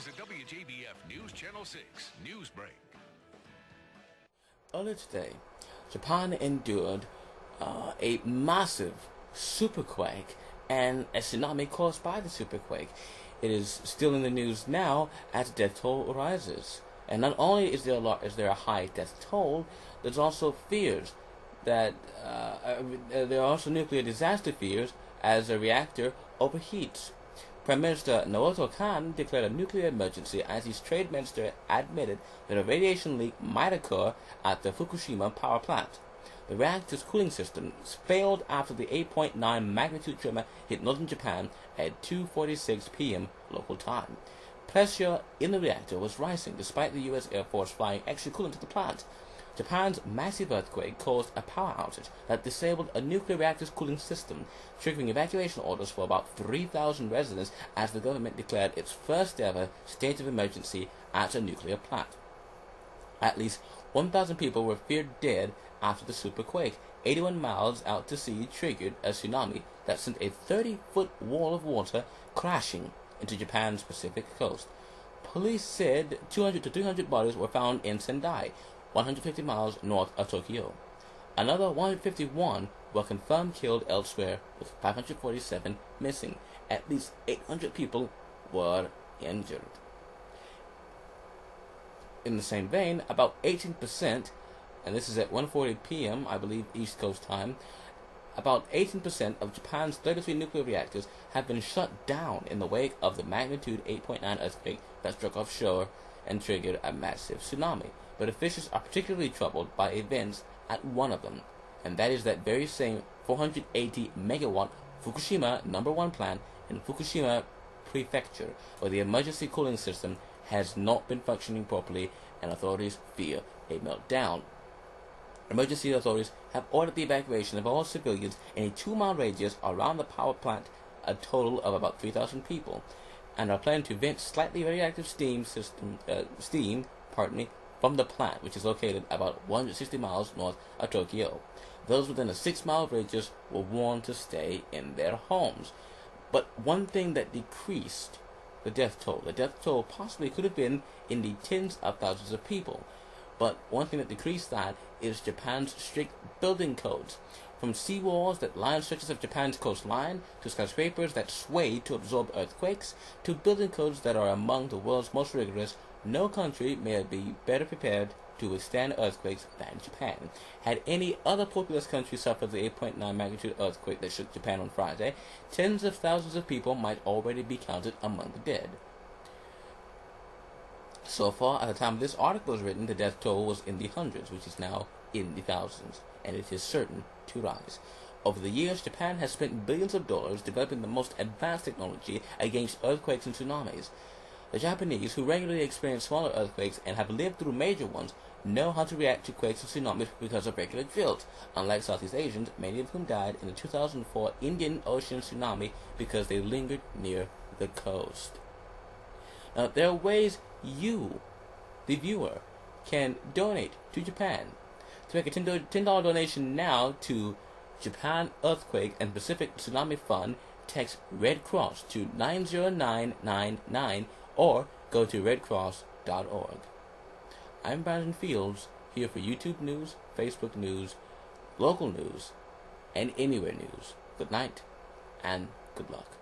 is a WJBF News Channel 6 news break. Earlier today, Japan endured a massive superquake and a tsunami caused by the superquake. It is still in the news now as the death toll rises. And not only is there a high death toll, there's also fears that there are also nuclear disaster fears as a reactor overheats. Prime Minister Naoto Kan declared a nuclear emergency as his trade minister admitted that a radiation leak might occur at the Fukushima power plant. The reactor's cooling systems failed after the 8.9 magnitude tremor hit northern Japan at 2:46 p.m. local time. Pressure in the reactor was rising despite the U.S. Air Force flying extra coolant to the plant. Japan's massive earthquake caused a power outage that disabled a nuclear reactor's cooling system, triggering evacuation orders for about 3,000 residents as the government declared its first ever state of emergency at a nuclear plant. At least 1,000 people were feared dead after the superquake. 81 miles out to sea triggered a tsunami that sent a 30-foot wall of water crashing into Japan's Pacific coast. Police said 200 to 300 bodies were found in Sendai, 150 miles north of Tokyo. Another 151 were confirmed killed elsewhere, with 547 missing. At least 800 people were injured. In the same vein, about 18%, and this is at 1:40 p.m., I believe, East Coast time, about 18% of Japan's 33 nuclear reactors have been shut down in the wake of the magnitude 8.9 earthquake that struck offshore and triggered a massive tsunami. But officials are particularly troubled by events at one of them, and that is that very same 480 megawatt Fukushima No. 1 plant in Fukushima Prefecture, where the emergency cooling system has not been functioning properly and authorities fear a meltdown. Emergency authorities have ordered the evacuation of all civilians in a 2-mile radius around the power plant, a total of about 3,000 people, and are planning to vent slightly radioactive steam from the plant, which is located about 160 miles north of Tokyo. Those within a 6-mile radius were warned to stay in their homes. But one thing that decreased the death toll possibly could have been in the tens of thousands of people. But one thing that decreased that is Japan's strict building codes. From seawalls that line stretches of Japan's coastline, to skyscrapers that sway to absorb earthquakes, to building codes that are among the world's most rigorous, no country may be better prepared to withstand earthquakes than Japan. Had any other populous country suffered the 8.9 magnitude earthquake that shook Japan on Friday, tens of thousands of people might already be counted among the dead. So far, at the time this article was written, the death toll was in the hundreds, which is now in the thousands, and it is certain to rise. Over the years, Japan has spent billions of dollars developing the most advanced technology against earthquakes and tsunamis. The Japanese, who regularly experience smaller earthquakes and have lived through major ones, know how to react to quakes and tsunamis because of regular drills, unlike Southeast Asians, many of whom died in the 2004 Indian Ocean tsunami because they lingered near the coast. Now, there are ways you, the viewer, can donate to Japan. To make a $10 donation now to Japan Earthquake and Pacific Tsunami Fund, text Red Cross to 90999 or go to redcross.org. I'm Brandon Fields, here for YouTube News, Facebook News, local news, and anywhere news. Good night, and good luck.